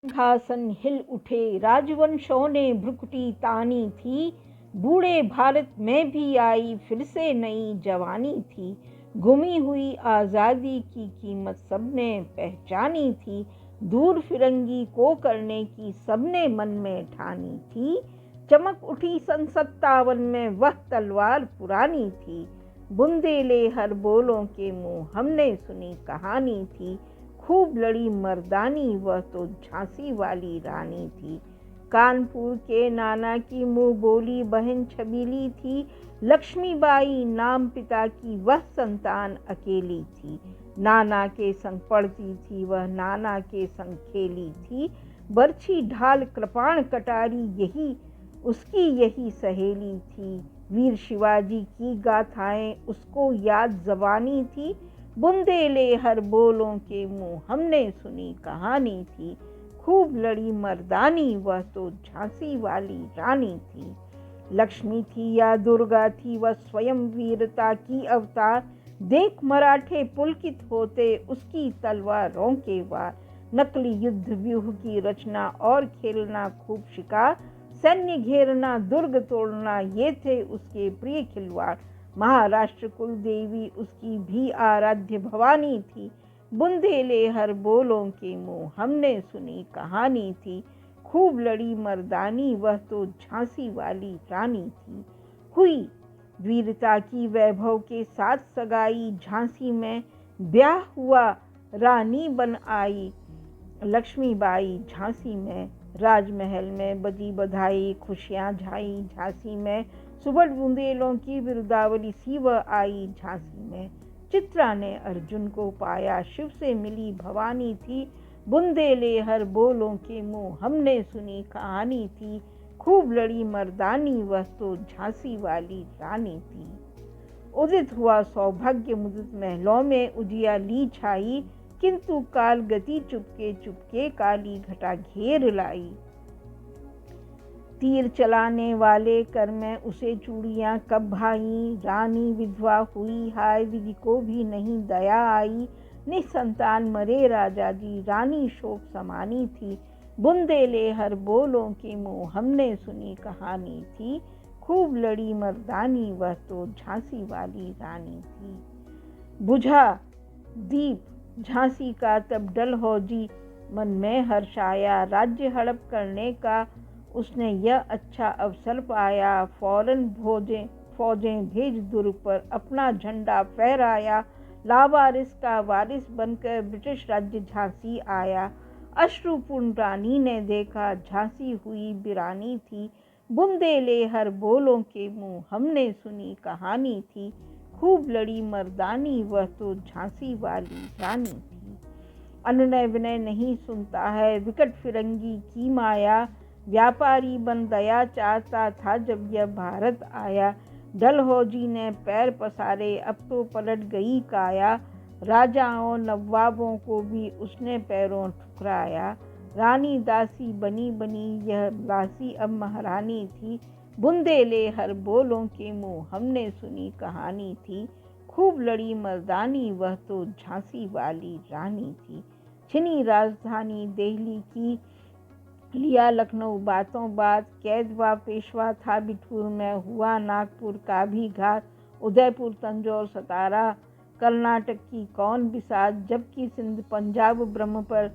सिंहासन हिल उठे, राजवंशों ने भ्रुकुटी तानी थी। बूढ़े भारत में भी आई फिर से नई जवानी थी। गुमी हुई आज़ादी की कीमत सबने पहचानी थी। दूर फिरंगी को करने की सबने मन में ठानी थी। चमक उठी सन 57 में वह तलवार पुरानी थी। बुंदेले हर बोलों के मुँह हमने सुनी कहानी थी। खूब लड़ी मर्दानी, वह तो झांसी वाली रानी थी। कानपुर के नाना की मुँह बोली बहन छबीली थी। लक्ष्मीबाई नाम पिता की वह संतान अकेली थी। नाना के संग पढ़ती थी वह, नाना के संग खेली थी। बरछी ढाल कृपाण कटारी यही सहेली थी। वीर शिवाजी की गाथाएं उसको याद ज़बानी थी। बुंदेले हर बोलों के मुँह हमने सुनी कहानी थी। खूब लड़ी मर्दानी, वह तो झांसी वाली रानी थी। लक्ष्मी थी या दुर्गा थी, वह स्वयं वीरता की अवतार। देख मराठे पुलकित होते उसकी तलवारों के वार। नकली युद्ध व्यूह की रचना और खेलना खूब शिकार। सैन्य घेरना, दुर्ग तोड़ना, ये थे उसके प्रिय खिलवाड़। महाराष्ट्र कुल देवी उसकी भी आराध्य भवानी थी। बुंदेले हर बोलों के मुँह हमने सुनी कहानी थी। खूब लड़ी मर्दानी, वह तो झांसी वाली रानी थी। हुई वीरता की वैभव के साथ सगाई, झांसी में ब्याह हुआ रानी बन आई। लक्ष्मीबाई झांसी में राजमहल में बजी बधाई, खुशियाँ छाई झांसी में। सुबह बुंदेलों की बिरुदावली सी वह आई झांसी में। चित्रा ने अर्जुन को पाया, शिव से मिली भवानी थी। बुंदेले हर बोलों के मुँह हमने सुनी कहानी थी। खूब लड़ी मर्दानी, वह तो झांसी वाली रानी थी। उदित हुआ सौभाग्य मुदित महलों में उजियाली छाई। किंतु काल गति चुपके चुपके काली घटा घेर लाई। तीर चलाने वाले कर में उसे चूड़ियाँ कब भाई। रानी विधवा हुई, हाय विधि को भी नहीं दया आई। निसंतान मरे राजा जी, रानी शोक समानी थी। बुंदेले हर बोलों के मुँह हमने सुनी कहानी थी। खूब लड़ी मर्दानी, वह तो झांसी वाली रानी थी। बुझा दीप झांसी का तब डलहौजी, मन में हर्ष आया। राज्य हड़प करने का उसने यह अच्छा अवसर पाया। फौरन फौजें भेज दुर्ग पर अपना झंडा फहराया। लावारिस का वारिस बनकर ब्रिटिश राज्य झांसी आया। अश्रुपूर्ण रानी ने देखा, झांसी हुई वीरानी थी। बुंदेले हर बोलों के मुँह हमने सुनी कहानी थी। खूब लड़ी मर्दानी, वह तो झांसी वाली रानी थी। अनुनय विनय नहीं सुनता है, विकट फिरंगी की माया। व्यापारी बन दया चाहता था जब यह भारत आया। डलहौजी ने पैर पसारे, अब तो पलट गई काया। राजाओं नवाबों को भी उसने पैरों ठुकराया। रानी दासी बनी बनी यह दासी अब महारानी थी। बुंदेले हर बोलों के मुँह हमने सुनी कहानी थी। खूब लड़ी मर्दानी, वह तो झांसी वाली रानी थी। छिनी राजधानी दिल्ली की, लिया लखनऊ बातों बात। कैद व पेशवा था बिठूर में, हुआ नागपुर का भी घात। उदयपुर तंजौर सतारा कर्नाटक की कौन बिसात। जबकि सिंध पंजाब ब्रह्म पर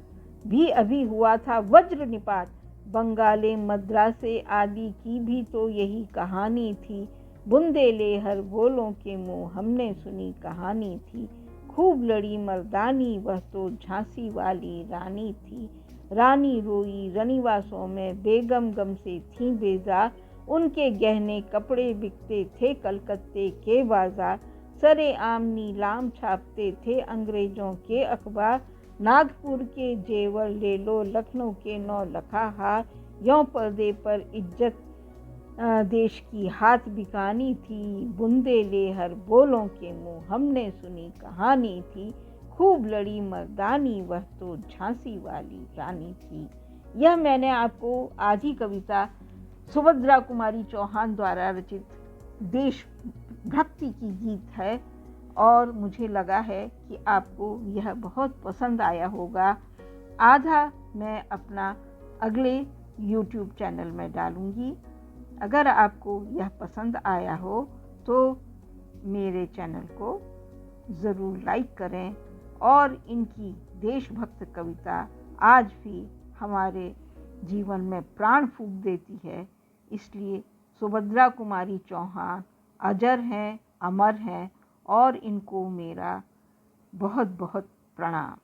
भी अभी हुआ था वज्र निपात। बंगाले मद्रासे आदि की भी तो यही कहानी थी। बुंदेले हर बोलों के मुँह हमने सुनी कहानी थी। खूब लड़ी मर्दानी, वह तो झांसी वाली रानी थी। रानी रोई रनिवासों में, बेगम गम से थी बेजार। उनके गहने कपड़े बिकते थे कलकत्ते के बाजार। सरे आम नीलाम छापते थे अंग्रेजों के अखबार। नागपुर के जेवर ले लो, लखनऊ के 9 लखा हार। यों पर्दे पर इज्जत देश की हाथ बिकानी थी। बुंदेले हर बोलों के मुँह हमने सुनी कहानी थी। खूब लड़ी मर्दानी, वह तो झांसी वाली रानी थी। यह मैंने आपको आधी कविता सुभद्रा कुमारी चौहान द्वारा रचित देशभक्ति की गीत है और मुझे लगा है कि आपको यह बहुत पसंद आया होगा। आधा मैं अपना अगले YouTube चैनल में डालूँगी। अगर आपको यह पसंद आया हो तो मेरे चैनल को ज़रूर लाइक करें और इनकी देशभक्त कविता आज भी हमारे जीवन में प्राण फूंक देती है। इसलिए सुभद्रा कुमारी चौहान अजर हैं, अमर हैं और इनको मेरा बहुत बहुत प्रणाम।